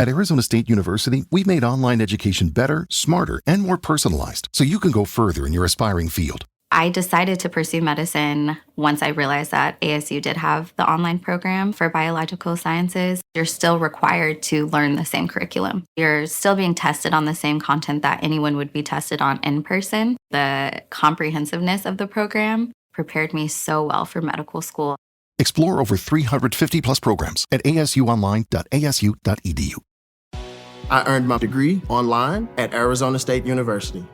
At Arizona State University, we've made online education better, smarter, and more personalized so you can go further in your aspiring field. I decided to pursue medicine once I realized that ASU did have the online program for biological sciences. You're still required to learn the same curriculum. You're still being tested on the same content that anyone would be tested on in person. The comprehensiveness of the program prepared me so well for medical school. Explore over 350 plus programs at asuonline.asu.edu. I earned my degree online at Arizona State University.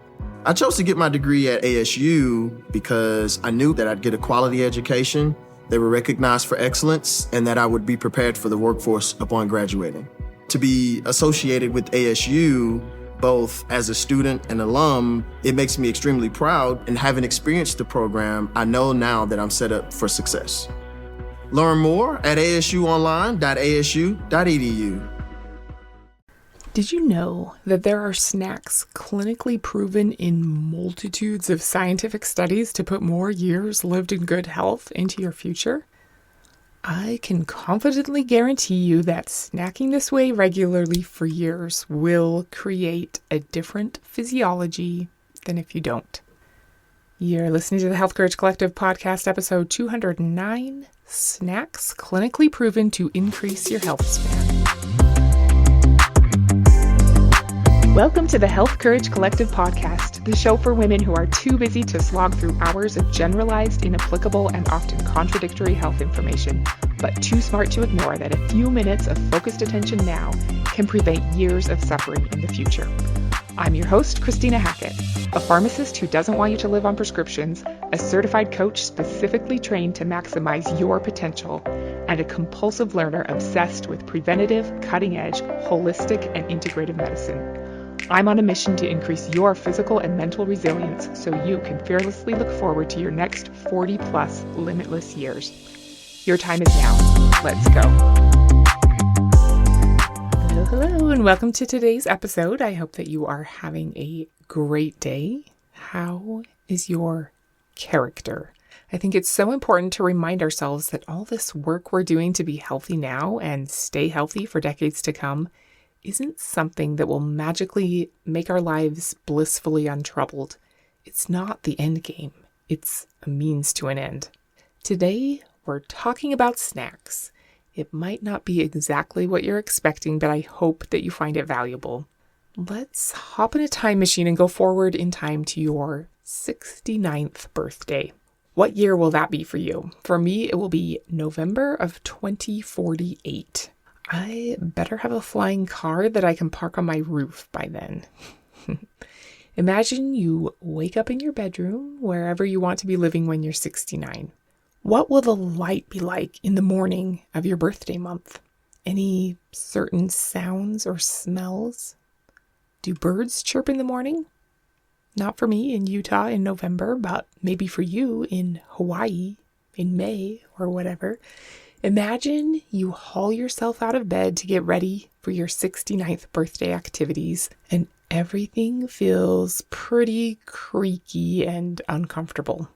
I chose to get my degree at ASU because I knew that I'd get a quality education, they were recognized for excellence, and that I would be prepared for the workforce upon graduating. To be associated with ASU, both as a student and alum, it makes me extremely proud, and having experienced the program, I know now that I'm set up for success. Learn more at asuonline.asu.edu. Did you know that there are snacks clinically proven in multitudes of scientific studies to put more years lived in good health into your future? I can confidently guarantee you that snacking this way regularly for years will create a different physiology than if you don't. You're listening to the Health Courage Collective podcast, episode 209, Snacks Clinically Proven to Increase Your Health Span. Welcome to the Health Courage Collective podcast, the show for women who are too busy to slog through hours of generalized, inapplicable, and often contradictory health information, but too smart to ignore that a few minutes of focused attention now can prevent years of suffering in the future. I'm your host, Christina Hackett, a pharmacist who doesn't want you to live on prescriptions, a certified coach specifically trained to maximize your potential, and a compulsive learner obsessed with preventative, cutting-edge, holistic, and integrative medicine. I'm on a mission to increase your physical and mental resilience so you can fearlessly look forward to your next 40-plus limitless years. Your time is now. Let's go. Hello, and welcome to today's episode. I hope that you are having a great day. How is your character? I think it's so important to remind ourselves that all this work we're doing to be healthy now and stay healthy for decades to come isn't something that will magically make our lives blissfully untroubled. It's not the end game. It's a means to an end. Today, we're talking about snacks. It might not be exactly what you're expecting, but I hope that you find it valuable. Let's hop in a time machine and go forward in time to your 69th birthday. What year will that be for you? For me, it will be November of 2048. I better have a flying car that I can park on my roof by then. Imagine you wake up in your bedroom, wherever you want to be living when you're 69. What will the light be like in the morning of your birthday month? Any certain sounds or smells? Do birds chirp in the morning? Not for me in Utah in November, but maybe for you in Hawaii in May or whatever. Imagine you haul yourself out of bed to get ready for your 69th birthday activities, and everything feels pretty creaky and uncomfortable.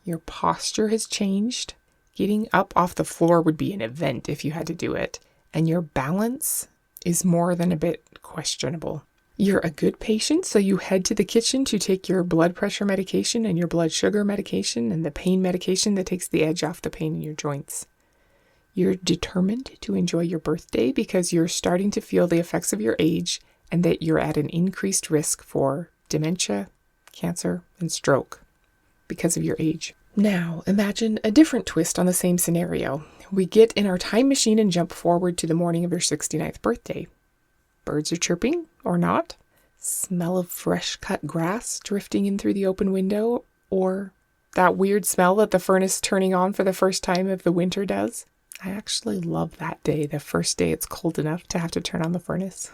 Your posture has changed. Getting up off the floor would be an event if you had to do it, and your balance is more than a bit questionable. You're a good patient, so you head to the kitchen to take your blood pressure medication and your blood sugar medication and the pain medication that takes the edge off the pain in your joints. You're determined to enjoy your birthday because you're starting to feel the effects of your age and that you're at an increased risk for dementia, cancer, and stroke because of your age. Now, imagine a different twist on the same scenario. We get in our time machine and jump forward to the morning of your 69th birthday. Birds are chirping or not. Smell of fresh cut grass drifting in through the open window, or that weird smell that the furnace turning on for the first time of the winter does. I actually love that day, the first day it's cold enough to have to turn on the furnace.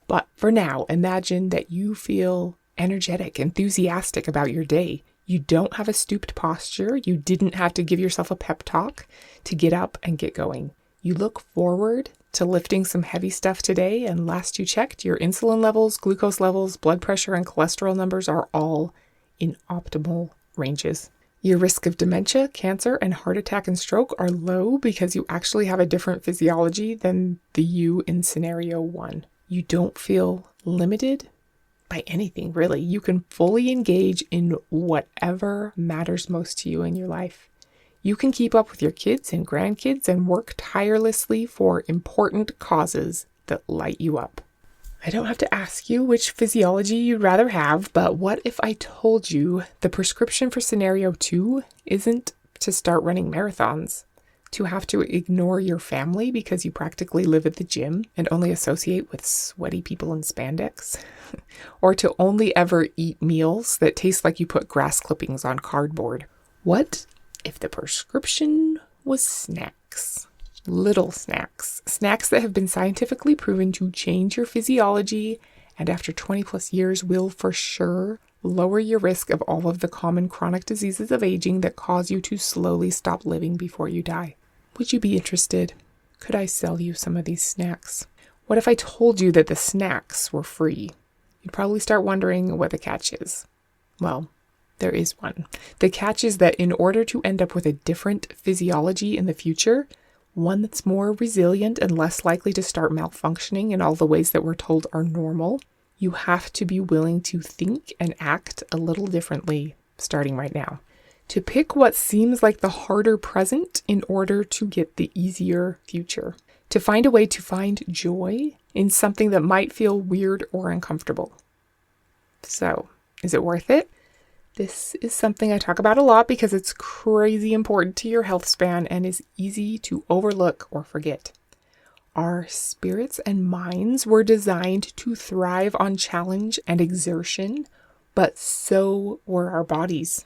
But for now, imagine that you feel energetic, enthusiastic about your day. You don't have a stooped posture. You didn't have to give yourself a pep talk to get up and get going. You look forward to lifting some heavy stuff today, and last you checked, your insulin levels, glucose levels, blood pressure, and cholesterol numbers are all in optimal ranges. Your risk of dementia, cancer, and heart attack and stroke are low because you actually have a different physiology than the you in scenario 1. You don't feel limited by anything, really. You can fully engage in whatever matters most to you in your life. You can keep up with your kids and grandkids and work tirelessly for important causes that light you up. I don't have to ask you which physiology you'd rather have, but what if I told you the prescription for scenario 2 isn't to start running marathons, to have to ignore your family because you practically live at the gym and only associate with sweaty people in spandex, or to only ever eat meals that taste like you put grass clippings on cardboard? What if the prescription was snacks? Little snacks. Snacks that have been scientifically proven to change your physiology and after 20 plus years will for sure lower your risk of all of the common chronic diseases of aging that cause you to slowly stop living before you die. Would you be interested? Could I sell you some of these snacks? What if I told you that the snacks were free? You'd probably start wondering what the catch is. Well, there is one. The catch is that in order to end up with a different physiology in the future, one that's more resilient and less likely to start malfunctioning in all the ways that we're told are normal, you have to be willing to think and act a little differently starting right now. To pick what seems like the harder present in order to get the easier future. To find a way to find joy in something that might feel weird or uncomfortable. So, is it worth it? This is something I talk about a lot because it's crazy important to your health span and is easy to overlook or forget. Our spirits and minds were designed to thrive on challenge and exertion, but so were our bodies.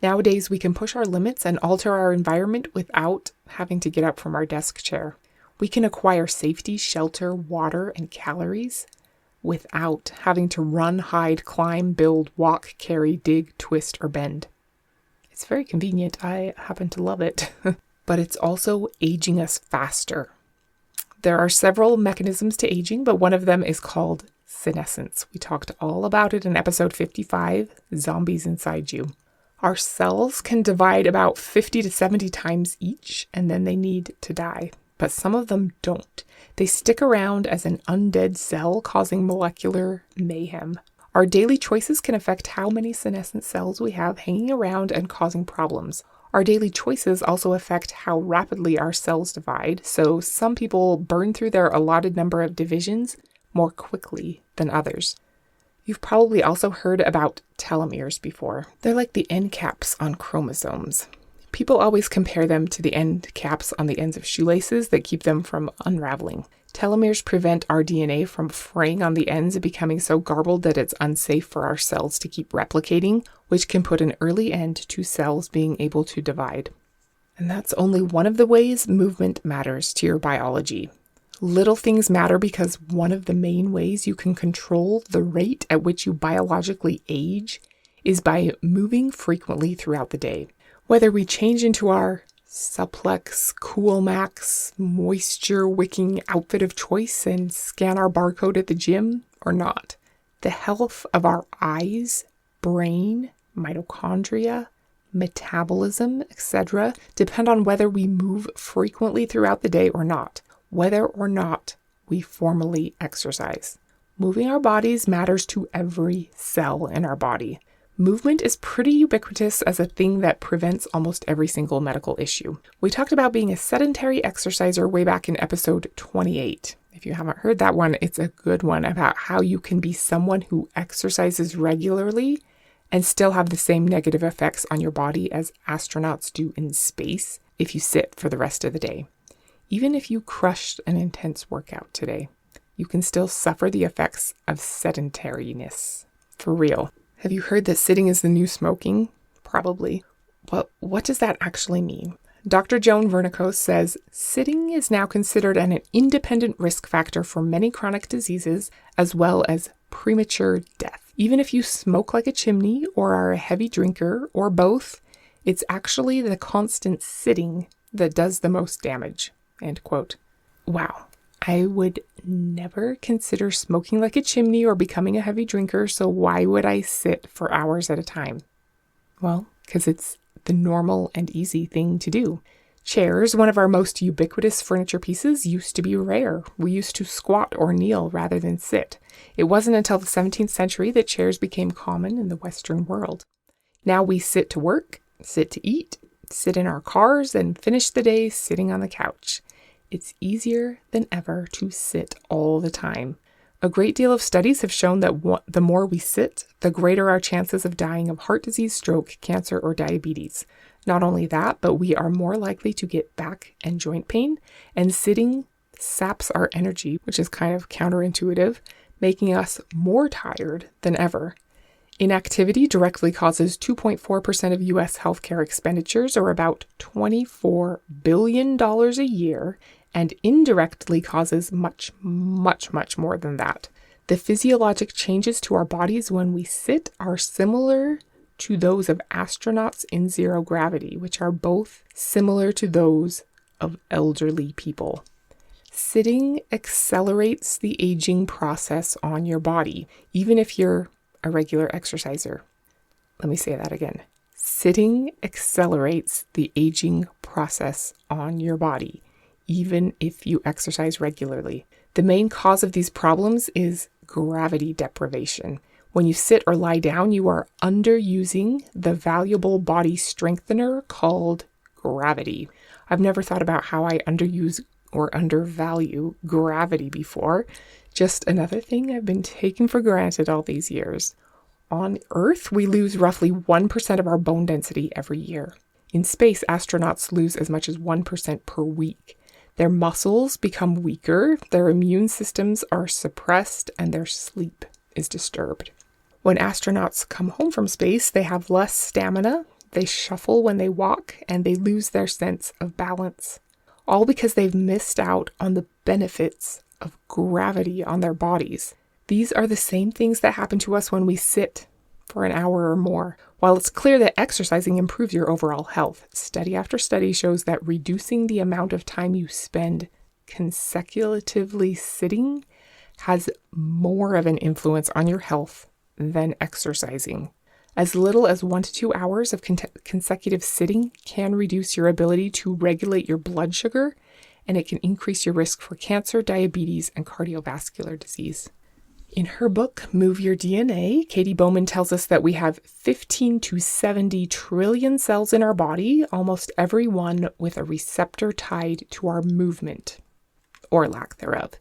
Nowadays, we can push our limits and alter our environment without having to get up from our desk chair. We can acquire safety, shelter, water, and calories without having to run, hide, climb, build, walk, carry, dig, twist, or bend. It's very convenient. I happen to love it. But it's also aging us faster. There are several mechanisms to aging, but one of them is called senescence. We talked all about it in episode 55, Zombies Inside You. Our cells can divide about 50 to 70 times each, and then they need to die. But some of them don't. They stick around as an undead cell, causing molecular mayhem. Our daily choices can affect how many senescent cells we have hanging around and causing problems. Our daily choices also affect how rapidly our cells divide, so some people burn through their allotted number of divisions more quickly than others. You've probably also heard about telomeres before. They're like the end caps on chromosomes. People always compare them to the end caps on the ends of shoelaces that keep them from unraveling. Telomeres prevent our DNA from fraying on the ends and becoming so garbled that it's unsafe for our cells to keep replicating, which can put an early end to cells being able to divide. And that's only one of the ways movement matters to your biology. Little things matter because one of the main ways you can control the rate at which you biologically age is by moving frequently throughout the day. Whether we change into our Supplex, Cool Max, moisture wicking outfit of choice and scan our barcode at the gym or not, the health of our eyes, brain, mitochondria, metabolism, etc. depend on whether we move frequently throughout the day or not, whether or not we formally exercise. Moving our bodies matters to every cell in our body. Movement is pretty ubiquitous as a thing that prevents almost every single medical issue. We talked about being a sedentary exerciser way back in episode 28. If you haven't heard that one, it's a good one about how you can be someone who exercises regularly and still have the same negative effects on your body as astronauts do in space if you sit for the rest of the day. Even if you crushed an intense workout today, you can still suffer the effects of sedentariness. For real. Have you heard that sitting is the new smoking? Probably. But what does that actually mean? Dr. Joan Vernikos says, sitting is now considered an independent risk factor for many chronic diseases as well as premature death. Even if you smoke like a chimney or are a heavy drinker or both, it's actually the constant sitting that does the most damage. End quote. Wow. I would never consider smoking like a chimney or becoming a heavy drinker, so why would I sit for hours at a time? Well, because it's the normal and easy thing to do. Chairs, one of our most ubiquitous furniture pieces, used to be rare. We used to squat or kneel rather than sit. It wasn't until the 17th century that chairs became common in the Western world. Now we sit to work, sit to eat, sit in our cars, and finish the day sitting on the couch. It's easier than ever to sit all the time. A great deal of studies have shown that the more we sit, the greater our chances of dying of heart disease, stroke, cancer, or diabetes. Not only that, but we are more likely to get back and joint pain, and sitting saps our energy, which is kind of counterintuitive, making us more tired than ever. Inactivity directly causes 2.4% of U.S. healthcare expenditures, or about $24 billion a year, and indirectly causes much, much, much more than that. The physiologic changes to our bodies when we sit are similar to those of astronauts in zero gravity, which are both similar to those of elderly people. Sitting accelerates the aging process on your body, even if you're a regular exerciser. Let me say that again. Sitting accelerates the aging process on your body, even if you exercise regularly. The main cause of these problems is gravity deprivation. When you sit or lie down, you are underusing the valuable body strengthener called gravity. I've never thought about how I underuse or undervalue gravity before. Just another thing I've been taking for granted all these years. On Earth, we lose roughly 1% of our bone density every year. In space, astronauts lose as much as 1% per week. Their muscles become weaker, their immune systems are suppressed, and their sleep is disturbed. When astronauts come home from space, they have less stamina, they shuffle when they walk, and they lose their sense of balance. All because they've missed out on the benefits of gravity on their bodies. These are the same things that happen to us when we sit for an hour or more. While it's clear that exercising improves your overall health, study after study shows that reducing the amount of time you spend consecutively sitting has more of an influence on your health than exercising. As little as 1 to 2 hours of consecutive sitting can reduce your ability to regulate your blood sugar, and it can increase your risk for cancer, diabetes, and cardiovascular disease. In her book, Move Your DNA, Katie Bowman tells us that we have 15 to 70 trillion cells in our body, almost every one with a receptor tied to our movement, or lack thereof.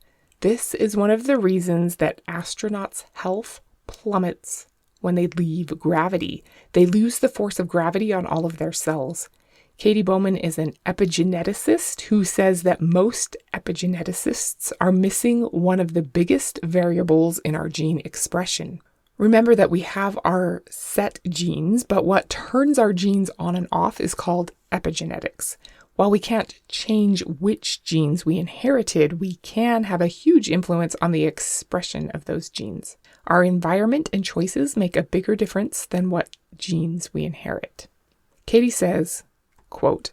This is one of the reasons that astronauts' health plummets when they leave gravity. They lose the force of gravity on all of their cells. Katie Bowman is an epigeneticist who says that most epigeneticists are missing one of the biggest variables in our gene expression. Remember that we have our set genes, but what turns our genes on and off is called epigenetics. While we can't change which genes we inherited, we can have a huge influence on the expression of those genes. Our environment and choices make a bigger difference than what genes we inherit. Katie says, quote,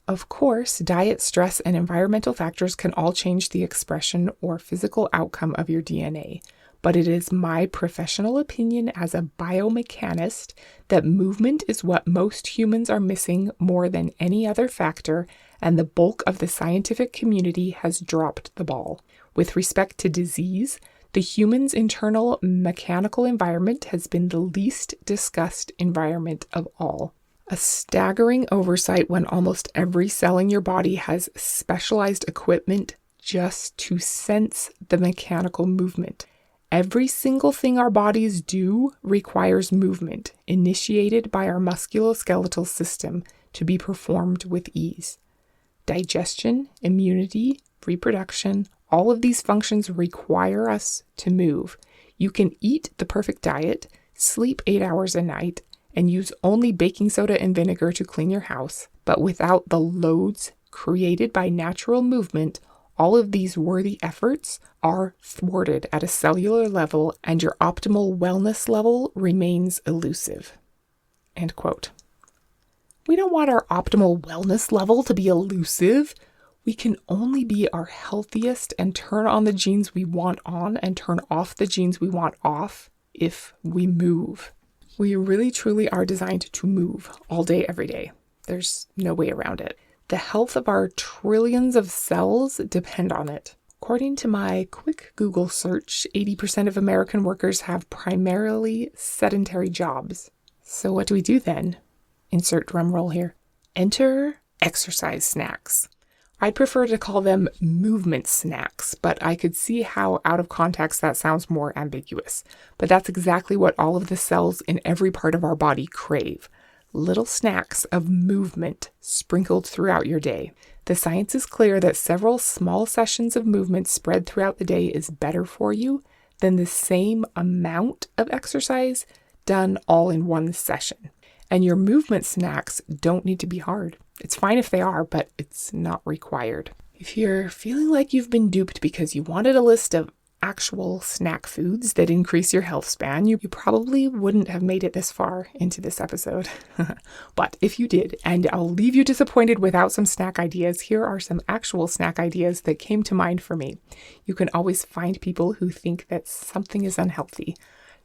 "Of course, diet, stress, and environmental factors can all change the expression or physical outcome of your DNA. But it is my professional opinion as a biomechanist that movement is what most humans are missing more than any other factor, and the bulk of the scientific community has dropped the ball. With respect to disease, the human's internal mechanical environment has been the least discussed environment of all. A staggering oversight when almost every cell in your body has specialized equipment just to sense the mechanical movement. Every single thing our bodies do requires movement, initiated by our musculoskeletal system to be performed with ease. Digestion, immunity, reproduction, all of these functions require us to move. You can eat the perfect diet, sleep 8 hours a night, and use only baking soda and vinegar to clean your house, but without the loads created by natural movement, all of these worthy efforts are thwarted at a cellular level, and your optimal wellness level remains elusive." End quote. We don't want our optimal wellness level to be elusive. We can only be our healthiest and turn on the genes we want on and turn off the genes we want off if we move. We really truly are designed to move all day, every day. There's no way around it. The health of our trillions of cells depend on it. According to my quick Google search, 80% of American workers have primarily sedentary jobs. So what do we do then? Insert drum roll here. Enter exercise snacks. I'd prefer to call them movement snacks, but I could see how out of context that sounds more ambiguous. But that's exactly what all of the cells in every part of our body crave. Little snacks of movement sprinkled throughout your day. The science is clear that several small sessions of movement spread throughout the day is better for you than the same amount of exercise done all in one session. And your movement snacks don't need to be hard. It's fine if they are, but it's not required. If you're feeling like you've been duped because you wanted a list of actual snack foods that increase your health span, you probably wouldn't have made it this far into this episode. But if you did, and I'll leave you disappointed without some snack ideas, here are some actual snack ideas that came to mind for me. You can always find people who think that something is unhealthy.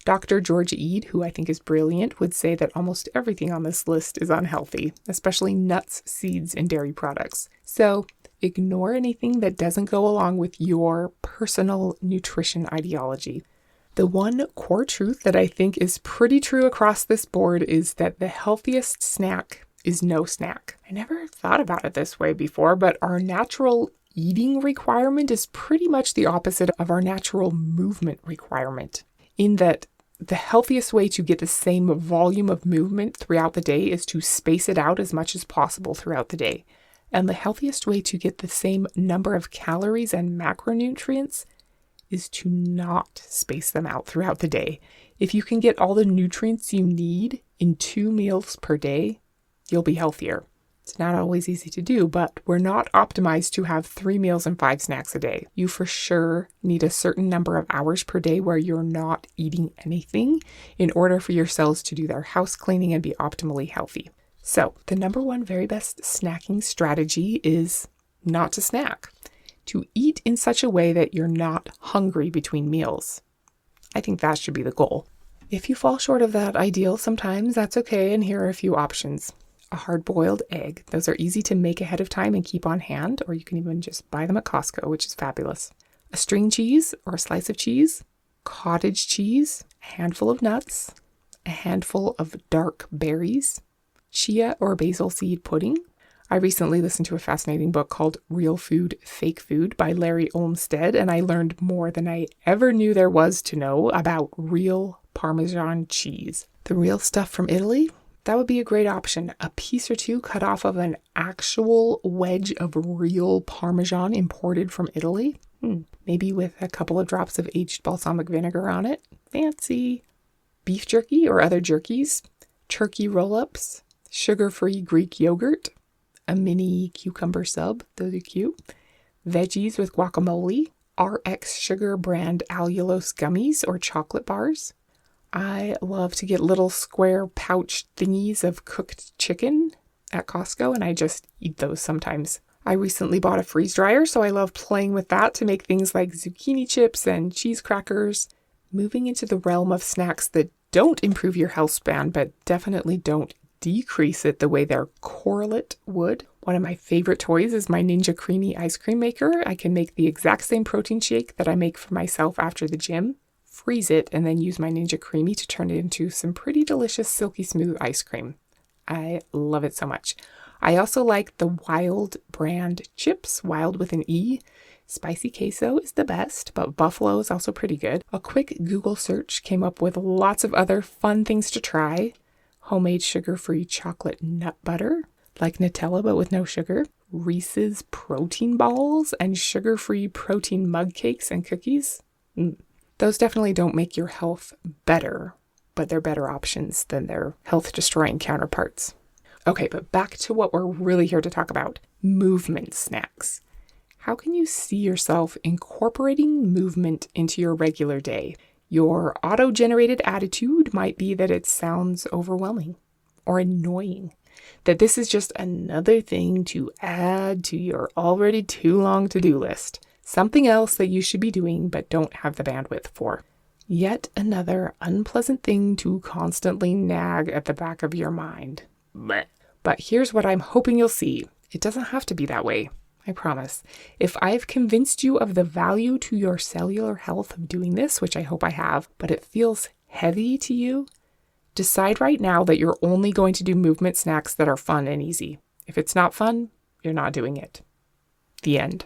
Dr. George Ede, who I think is brilliant, would say that almost everything on this list is unhealthy, especially nuts, seeds, and dairy products. So ignore anything that doesn't go along with your personal nutrition ideology. The one core truth that I think is pretty true across this board is that the healthiest snack is no snack. I never thought about it this way before, but our natural eating requirement is pretty much the opposite of our natural movement requirement, in that the healthiest way to get the same volume of movement throughout the day is to space it out as much as possible throughout the day. And the healthiest way to get the same number of calories and macronutrients is to not space them out throughout the day. If you can get all the nutrients you need in 2 meals per day, you'll be healthier. It's not always easy to do, but we're not optimized to have 3 meals and 5 snacks a day. You for sure need a certain number of hours per day where you're not eating anything in order for your cells to do their house cleaning and be optimally healthy. So the number one very best snacking strategy is not to snack. To eat in such a way that you're not hungry between meals. I think that should be the goal. If you fall short of that ideal sometimes, that's okay, and here are a few options. A hard-boiled egg. Those are easy to make ahead of time and keep on hand, or you can even just buy them at Costco, which is fabulous. A string cheese or a slice of cheese, cottage cheese, a handful of nuts, a handful of dark berries, chia or basil seed pudding. I recently listened to a fascinating book called Real Food, Fake Food by Larry Olmsted, and I learned more than I ever knew there was to know about real Parmesan cheese. The real stuff from Italy? That would be a great option. A piece or two cut off of an actual wedge of real Parmesan imported from Italy. Maybe with a couple of drops of aged balsamic vinegar on it. Fancy. Beef jerky or other jerkies. Turkey roll-ups. Sugar-free Greek yogurt. A mini cucumber sub. Those are cute. Veggies with guacamole. RX Sugar brand allulose gummies or chocolate bars. I love to get little square pouch thingies of cooked chicken at Costco, and I just eat those sometimes. I recently bought a freeze dryer, so I love playing with that to make things like zucchini chips and cheese crackers. Moving into the realm of snacks that don't improve your health span, but definitely don't decrease it the way their correlate would. One of my favorite toys is my Ninja Creamy ice cream maker. I can make the exact same protein shake that I make for myself after the gym, freeze it, and then use my Ninja Creamy to turn it into some pretty delicious silky smooth ice cream. I love it so much. I also like the Wild brand chips, Wild with an E. Spicy queso is the best, but buffalo is also pretty good. A quick Google search came up with lots of other fun things to try. Homemade sugar-free chocolate nut butter, like Nutella but with no sugar. Reese's protein balls and sugar-free protein mug cakes and cookies. Those definitely don't make your health better, but they're better options than their health-destroying counterparts. Okay, but back to what we're really here to talk about. Movement snacks. How can you see yourself incorporating movement into your regular day? Your auto-generated attitude might be that it sounds overwhelming or annoying, that this is just another thing to add to your already too long to-do list. Something else that you should be doing but don't have the bandwidth for. Yet another unpleasant thing to constantly nag at the back of your mind. Blech. But here's what I'm hoping you'll see. It doesn't have to be that way. I promise. If I've convinced you of the value to your cellular health of doing this, which I hope I have, but it feels heavy to you, decide right now that you're only going to do movement snacks that are fun and easy. If it's not fun, you're not doing it. The end.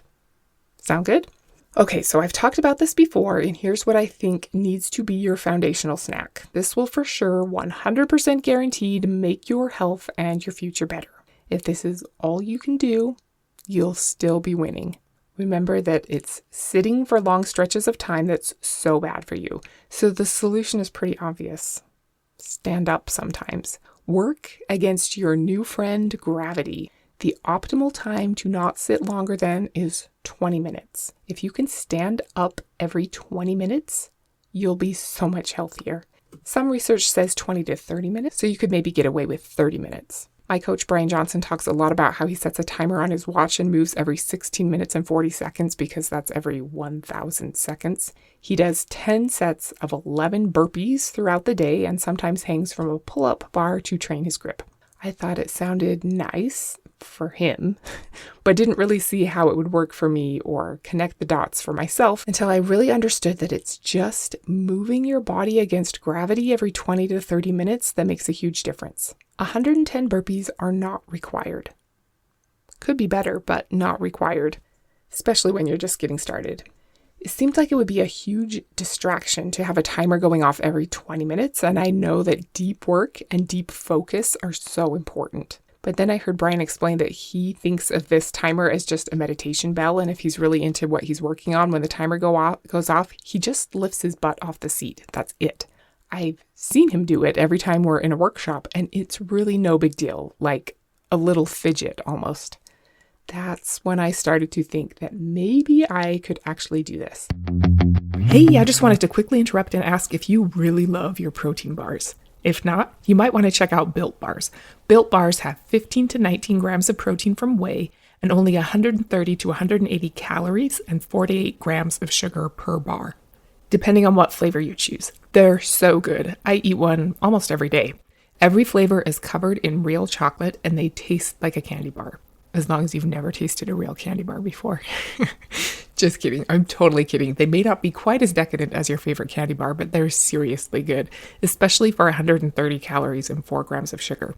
Sound good? Okay, so I've talked about this before, and here's what I think needs to be your foundational snack. This will for sure 100% guaranteed make your health and your future better. If this is all you can do, you'll still be winning. Remember that it's sitting for long stretches of time that's so bad for you. So the solution is pretty obvious. Stand up sometimes. Work against your new friend, gravity. The optimal time to not sit longer than is 20 minutes. If you can stand up every 20 minutes, you'll be so much healthier. Some research says 20 to 30 minutes, so you could maybe get away with 30 minutes. My coach, Brian Johnson, talks a lot about how he sets a timer on his watch and moves every 16 minutes and 40 seconds because that's every 1,000 seconds. He does 10 sets of 11 burpees throughout the day and sometimes hangs from a pull-up bar to train his grip. I thought it sounded nice for him, but didn't really see how it would work for me or connect the dots for myself until I really understood that it's just moving your body against gravity every 20 to 30 minutes that makes a huge difference. 110 burpees are not required. Could be better, but not required, especially when you're just getting started. It seemed like it would be a huge distraction to have a timer going off every 20 minutes, and I know that deep work and deep focus are so important. But then I heard Brian explain that he thinks of this timer as just a meditation bell, and if he's really into what he's working on, when the timer goes off, he just lifts his butt off the seat. That's it. I've seen him do it every time we're in a workshop, and it's really no big deal, like a little fidget almost. That's when I started to think that maybe I could actually do this. Hey, I just wanted to quickly interrupt and ask if you really love your protein bars. If not, you might want to check out Built Bars. Built Bars have 15 to 19 grams of protein from whey and only 130 to 180 calories and 48 grams of sugar per bar, depending on what flavor you choose. They're so good. I eat one almost every day. Every flavor is covered in real chocolate and they taste like a candy bar, as long as you've never tasted a real candy bar before. Just kidding. I'm totally kidding. They may not be quite as decadent as your favorite candy bar, but they're seriously good, especially for 130 calories and 4 grams of sugar.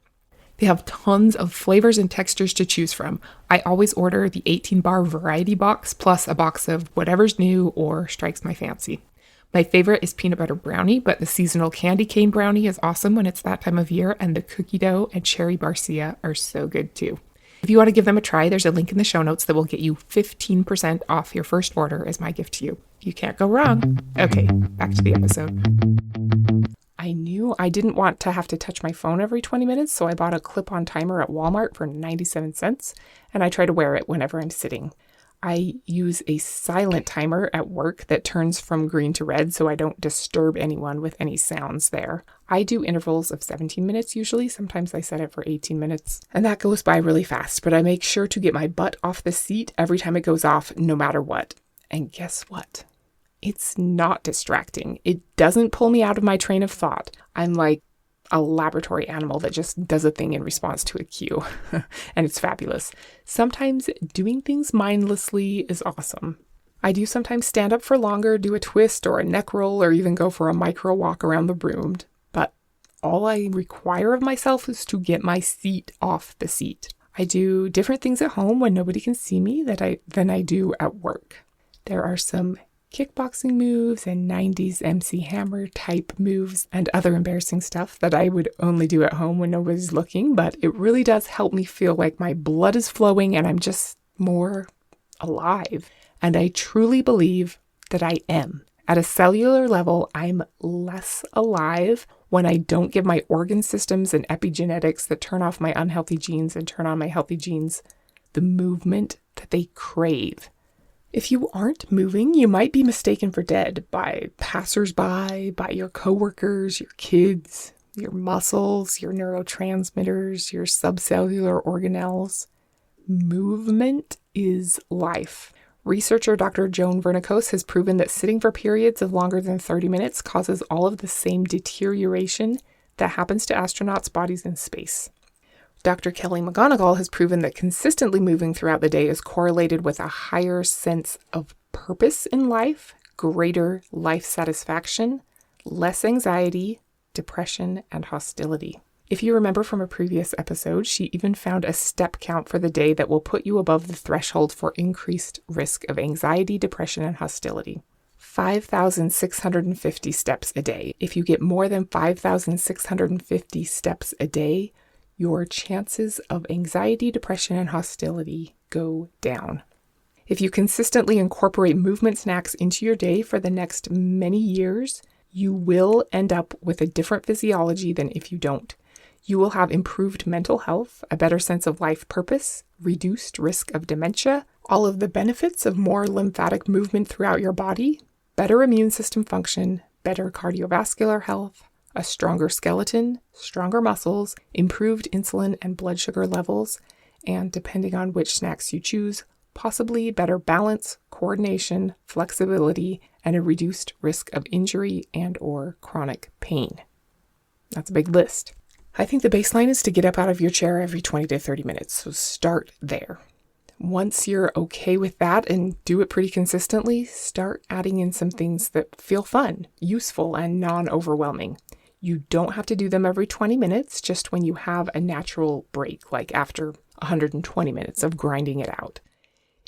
They have tons of flavors and textures to choose from. I always order the 18-bar variety box plus a box of whatever's new or strikes my fancy. My favorite is peanut butter brownie, but the seasonal candy cane brownie is awesome when it's that time of year, and the cookie dough and cherry barcia are so good too. If you want to give them a try, there's a link in the show notes that will get you 15% off your first order as my gift to you. You can't go wrong. Okay, back to the episode. I knew I didn't want to have to touch my phone every 20 minutes, so I bought a clip-on timer at Walmart for 97 cents, and I try to wear it whenever I'm sitting. I use a silent timer at work that turns from green to red so I don't disturb anyone with any sounds there. I do intervals of 17 minutes usually. Sometimes I set it for 18 minutes. And that goes by really fast, but I make sure to get my butt off the seat every time it goes off, no matter what. And guess what? It's not distracting. It doesn't pull me out of my train of thought. I'm like a laboratory animal that just does a thing in response to a cue. And it's fabulous. Sometimes doing things mindlessly is awesome. I do sometimes stand up for longer, do a twist or a neck roll, or even go for a micro walk around the room. But all I require of myself is to get my seat off the seat. I do different things at home when nobody can see me than I do at work. There are some kickboxing moves and 90s MC Hammer type moves and other embarrassing stuff that I would only do at home when nobody's looking, but it really does help me feel like my blood is flowing and I'm just more alive. And I truly believe that I am. At a cellular level, I'm less alive when I don't give my organ systems and epigenetics that turn off my unhealthy genes and turn on my healthy genes the movement that they crave. If you aren't moving, you might be mistaken for dead by passersby, by your coworkers, your kids, your muscles, your neurotransmitters, your subcellular organelles. Movement is life. Researcher Dr. Joan Vernikos has proven that sitting for periods of longer than 30 minutes causes all of the same deterioration that happens to astronauts' bodies in space. Dr. Kelly McGonigal has proven that consistently moving throughout the day is correlated with a higher sense of purpose in life, greater life satisfaction, less anxiety, depression, and hostility. If you remember from a previous episode, she even found a step count for the day that will put you above the threshold for increased risk of anxiety, depression, and hostility. 5,650 steps a day. If you get more than 5,650 steps a day, your chances of anxiety, depression, and hostility go down. If you consistently incorporate movement snacks into your day for the next many years, you will end up with a different physiology than if you don't. You will have improved mental health, a better sense of life purpose, reduced risk of dementia, all of the benefits of more lymphatic movement throughout your body, better immune system function, better cardiovascular health, a stronger skeleton, stronger muscles, improved insulin and blood sugar levels, and depending on which snacks you choose, possibly better balance, coordination, flexibility, and a reduced risk of injury and/or chronic pain. That's a big list. I think the baseline is to get up out of your chair every 20 to 30 minutes, so start there. Once you're okay with that and do it pretty consistently, start adding in some things that feel fun, useful, and non-overwhelming. You don't have to do them every 20 minutes, just when you have a natural break, like after 120 minutes of grinding it out.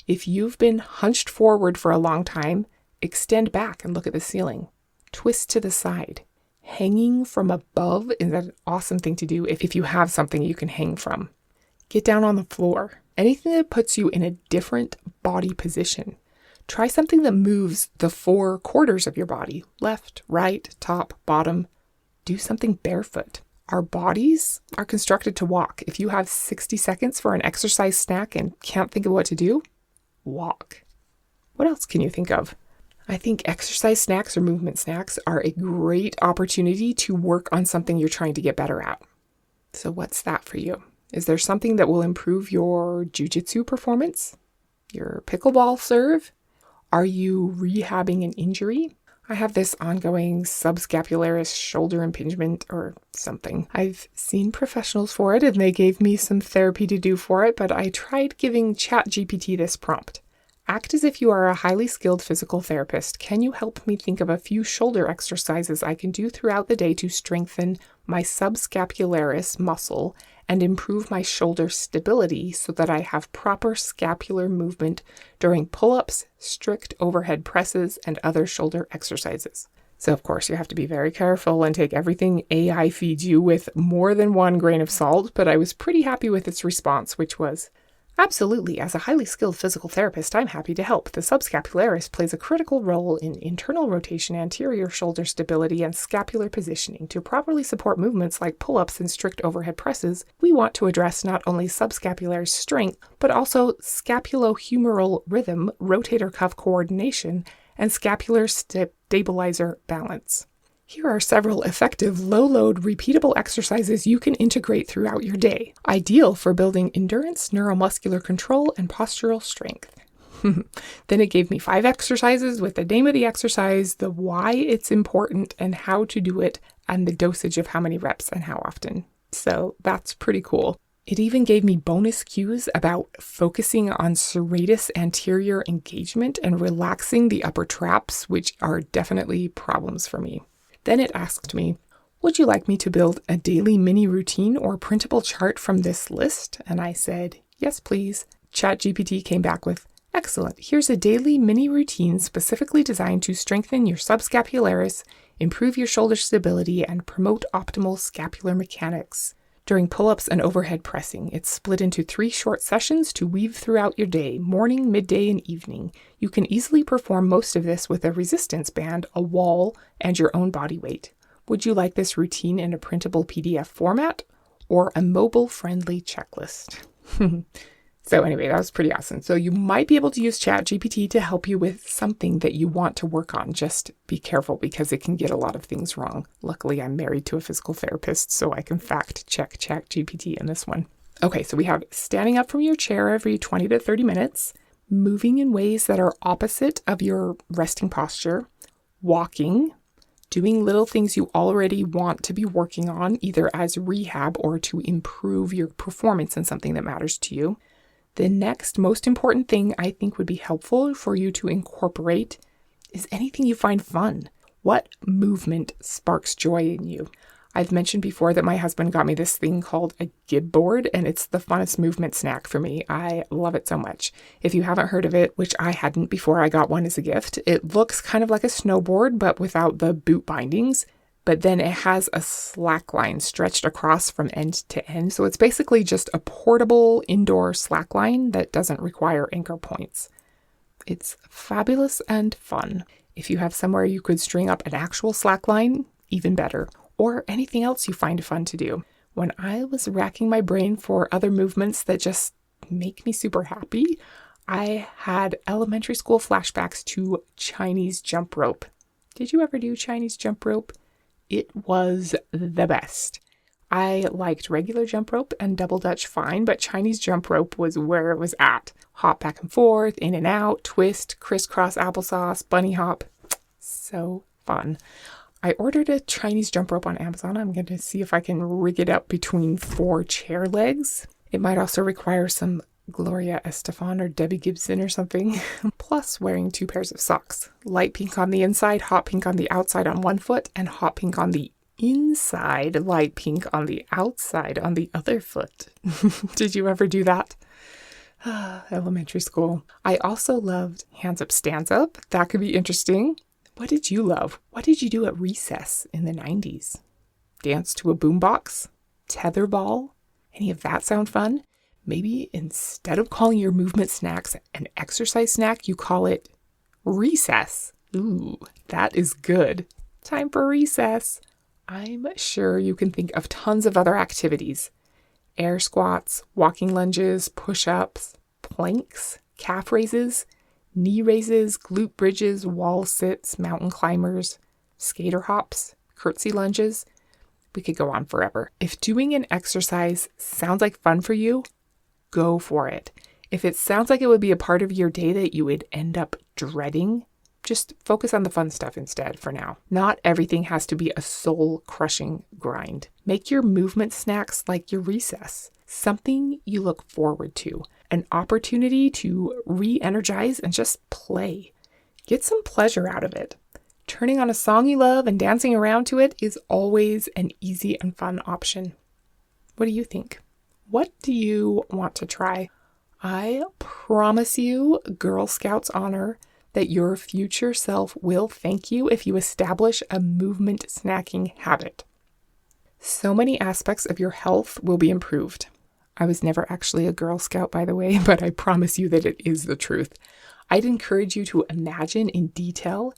If you've been hunched forward for a long time, extend back and look at the ceiling. Twist to the side. Hanging from above is an awesome thing to do if you have something you can hang from. Get down on the floor. Anything that puts you in a different body position. Try something that moves the 4 quarters of your body. Left, right, top, bottom. Do something barefoot. Our bodies are constructed to walk. If you have 60 seconds for an exercise snack and can't think of what to do, walk. What else can you think of? I think exercise snacks or movement snacks are a great opportunity to work on something you're trying to get better at. So what's that for you? Is there something that will improve your jiu-jitsu performance? Your pickleball serve? Are you rehabbing an injury? I have this ongoing subscapularis shoulder impingement or something. I've seen professionals for it and they gave me some therapy to do for it, but I tried giving ChatGPT this prompt. Act as if you are a highly skilled physical therapist. Can you help me think of a few shoulder exercises I can do throughout the day to strengthen my subscapularis muscle and improve my shoulder stability so that I have proper scapular movement during pull-ups, strict overhead presses, and other shoulder exercises? So, of course, you have to be very careful and take everything AI feeds you with more than 1 grain of salt, but I was pretty happy with its response, which was, absolutely, as a highly skilled physical therapist, I'm happy to help. The subscapularis plays a critical role in internal rotation, anterior shoulder stability, and scapular positioning. To properly support movements like pull-ups and strict overhead presses, we want to address not only subscapularis strength, but also scapulohumeral rhythm, rotator cuff coordination, and scapular stabilizer balance. Here are several effective low-load repeatable exercises you can integrate throughout your day, ideal for building endurance, neuromuscular control, and postural strength. Then it gave me 5 exercises with the name of the exercise, the why it's important and how to do it, and the dosage of how many reps and how often. So that's pretty cool. It even gave me bonus cues about focusing on serratus anterior engagement and relaxing the upper traps, which are definitely problems for me. Then it asked me, would you like me to build a daily mini routine or printable chart from this list? And I said, yes, please. ChatGPT came back with, excellent. Here's a daily mini routine specifically designed to strengthen your subscapularis, improve your shoulder stability, and promote optimal scapular mechanics. During pull-ups and overhead pressing, it's split into 3 short sessions to weave throughout your day, morning, midday, and evening. You can easily perform most of this with a resistance band, a wall, and your own body weight. Would you like this routine in a printable PDF format or a mobile-friendly checklist? So anyway, that was pretty awesome. So you might be able to use ChatGPT to help you with something that you want to work on. Just be careful because it can get a lot of things wrong. Luckily, I'm married to a physical therapist, so I can fact check ChatGPT in this one. Okay, so we have standing up from your chair every 20 to 30 minutes, moving in ways that are opposite of your resting posture, walking, doing little things you already want to be working on, either as rehab or to improve your performance in something that matters to you. The next most important thing I think would be helpful for you to incorporate is anything you find fun. What movement sparks joy in you? I've mentioned before that my husband got me this thing called a gib board, and it's the funnest movement snack for me. I love it so much. If you haven't heard of it, which I hadn't before I got one as a gift, it looks kind of like a snowboard, but without the boot bindings. But then it has a slack line stretched across from end to end. So it's basically just a portable indoor slack line that doesn't require anchor points. It's fabulous and fun. If you have somewhere you could string up an actual slack line, even better. Or anything else you find fun to do. When I was racking my brain for other movements that just make me super happy, I had elementary school flashbacks to Chinese jump rope. Did you ever do Chinese jump rope? It was the best. I liked regular jump rope and double dutch fine, but Chinese jump rope was where it was at. Hop back and forth, in and out, twist, crisscross applesauce, bunny hop. So fun. I ordered a Chinese jump rope on Amazon. I'm going to see if I can rig it up between 4 chair legs. It might also require some Gloria Estefan or Debbie Gibson or something. Plus wearing 2 pairs of socks. Light pink on the inside, hot pink on the outside on one foot, and hot pink on the inside, light pink on the outside on the other foot. Did you ever do that? Elementary school. I also loved hands up, stands up. That could be interesting. What did you love? What did you do at recess in the 90s? Dance to a boombox? Tetherball? Any of that sound fun? Maybe instead of calling your movement snacks an exercise snack, you call it recess. Ooh, that is good. Time for recess. I'm sure you can think of tons of other activities. Air squats, walking lunges, push-ups, planks, calf raises, knee raises, glute bridges, wall sits, mountain climbers, skater hops, curtsy lunges. We could go on forever. If doing an exercise sounds like fun for you, go for it. If it sounds like it would be a part of your day that you would end up dreading, just focus on the fun stuff instead for now. Not everything has to be a soul-crushing grind. Make your movement snacks like your recess, something you look forward to. An opportunity to re-energize and just play. Get some pleasure out of it. Turning on a song you love and dancing around to it is always an easy and fun option. What do you think? What do you want to try? I promise you, Girl Scouts honor, that your future self will thank you if you establish a movement snacking habit. So many aspects of your health will be improved. I was never actually a Girl Scout, by the way, but I promise you that it is the truth. I'd encourage you to imagine in detail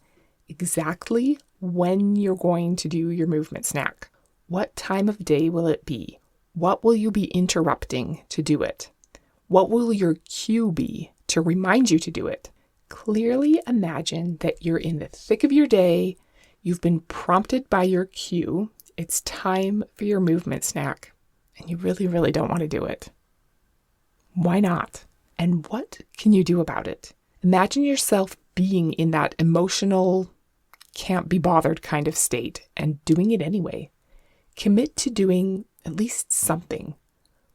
exactly when you're going to do your movement snack. What time of day will it be? What will you be interrupting to do it? What will your cue be to remind you to do it? Clearly imagine that you're in the thick of your day. You've been prompted by your cue. It's time for your movement snack. And you really, really don't want to do it. Why not? And what can you do about it? Imagine yourself being in that emotional, can't be bothered kind of state and doing it anyway. Commit to doing at least something.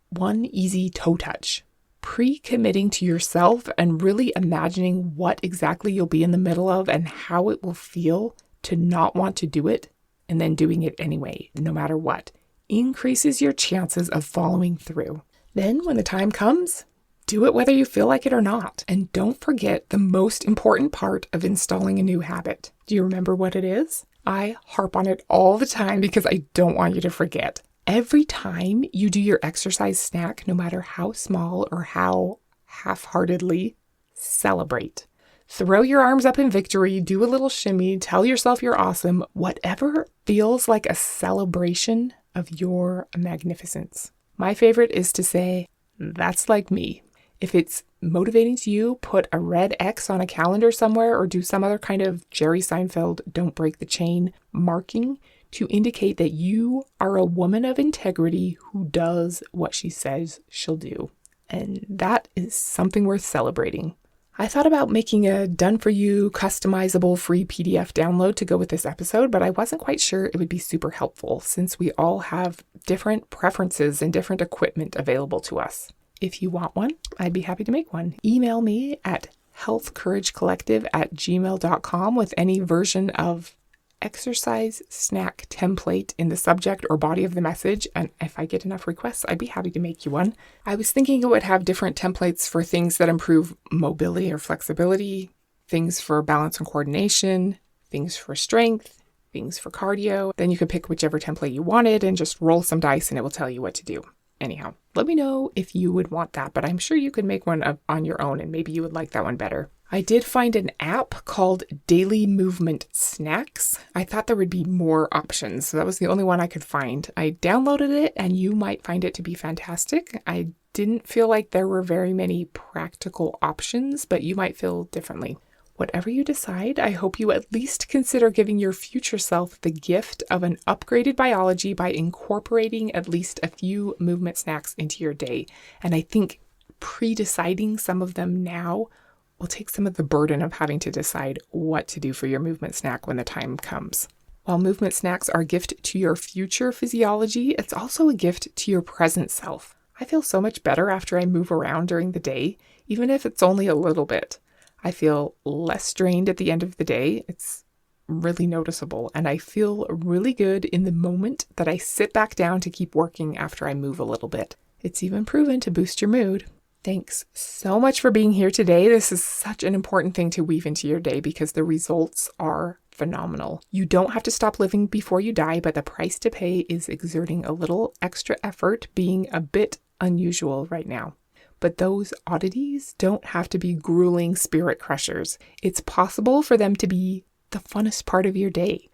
One easy toe touch. Pre-committing to yourself and really imagining what exactly you'll be in the middle of and how it will feel to not want to do it and then doing it anyway, no matter what. Increases your chances of following through. Then when the time comes, do it whether you feel like it or not. And don't forget the most important part of installing a new habit. Do you remember what it is? I harp on it all the time because I don't want you to forget. Every time you do your exercise snack, no matter how small or how half-heartedly, celebrate. Throw your arms up in victory, do a little shimmy, tell yourself you're awesome, whatever feels like a celebration of your magnificence. My favorite is to say, that's like me. If it's motivating to you, put a red X on a calendar somewhere or do some other kind of Jerry Seinfeld don't break the chain marking to indicate that you are a woman of integrity who does what she says she'll do. And that is something worth celebrating. I thought about making a done-for-you, customizable, free PDF download to go with this episode, but I wasn't quite sure it would be super helpful since we all have different preferences and different equipment available to us. If you want one, I'd be happy to make one. Email me at healthcouragecollective@gmail.com with any version of exercise snack template in the subject or body of the message, and if I get enough requests, I'd be happy to make you one. I was thinking it would have different templates for things that improve mobility or flexibility, things for balance and coordination, things for strength, things for cardio. Then you could pick whichever template you wanted and just roll some dice and it will tell you what to do. Anyhow, let me know if you would want that, but I'm sure you could make one on your own and maybe you would like that one better. I did find an app called Daily Movement Snacks. I thought there would be more options, so that was the only one I could find. I downloaded it and you might find it to be fantastic. I didn't feel like there were very many practical options, but you might feel differently. Whatever you decide, I hope you at least consider giving your future self the gift of an upgraded biology by incorporating at least a few movement snacks into your day. And I think pre-deciding some of them now will take some of the burden of having to decide what to do for your movement snack when the time comes. While movement snacks are a gift to your future physiology, it's also a gift to your present self. I feel so much better after I move around during the day, even if it's only a little bit. I feel less strained at the end of the day. It's really noticeable, and I feel really good in the moment that I sit back down to keep working after I move a little bit. It's even proven to boost your mood. Thanks so much for being here today. This is such an important thing to weave into your day because the results are phenomenal. You don't have to stop living before you die, but the price to pay is exerting a little extra effort, being a bit unusual right now. But those oddities don't have to be grueling spirit crushers. It's possible for them to be the funnest part of your day.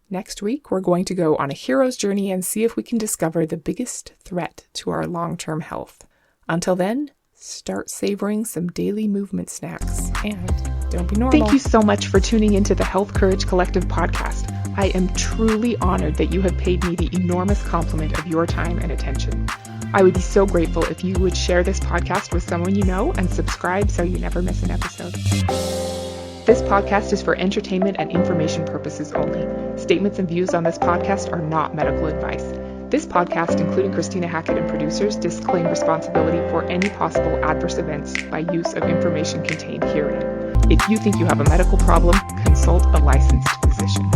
Next week, we're going to go on a hero's journey and see if we can discover the biggest threat to our long-term health. Until then, start savoring some daily movement snacks and don't be normal. Thank you so much for tuning into the Health Courage Collective podcast. I am truly honored that you have paid me the enormous compliment of your time and attention. I would be so grateful if you would share this podcast with someone you know and subscribe so you never miss an episode. This podcast is for entertainment and information purposes only. Statements and views on this podcast are not medical advice. This podcast, including Christina Hackett and producers, disclaim responsibility for any possible adverse events by use of information contained herein. If you think you have a medical problem, consult a licensed physician.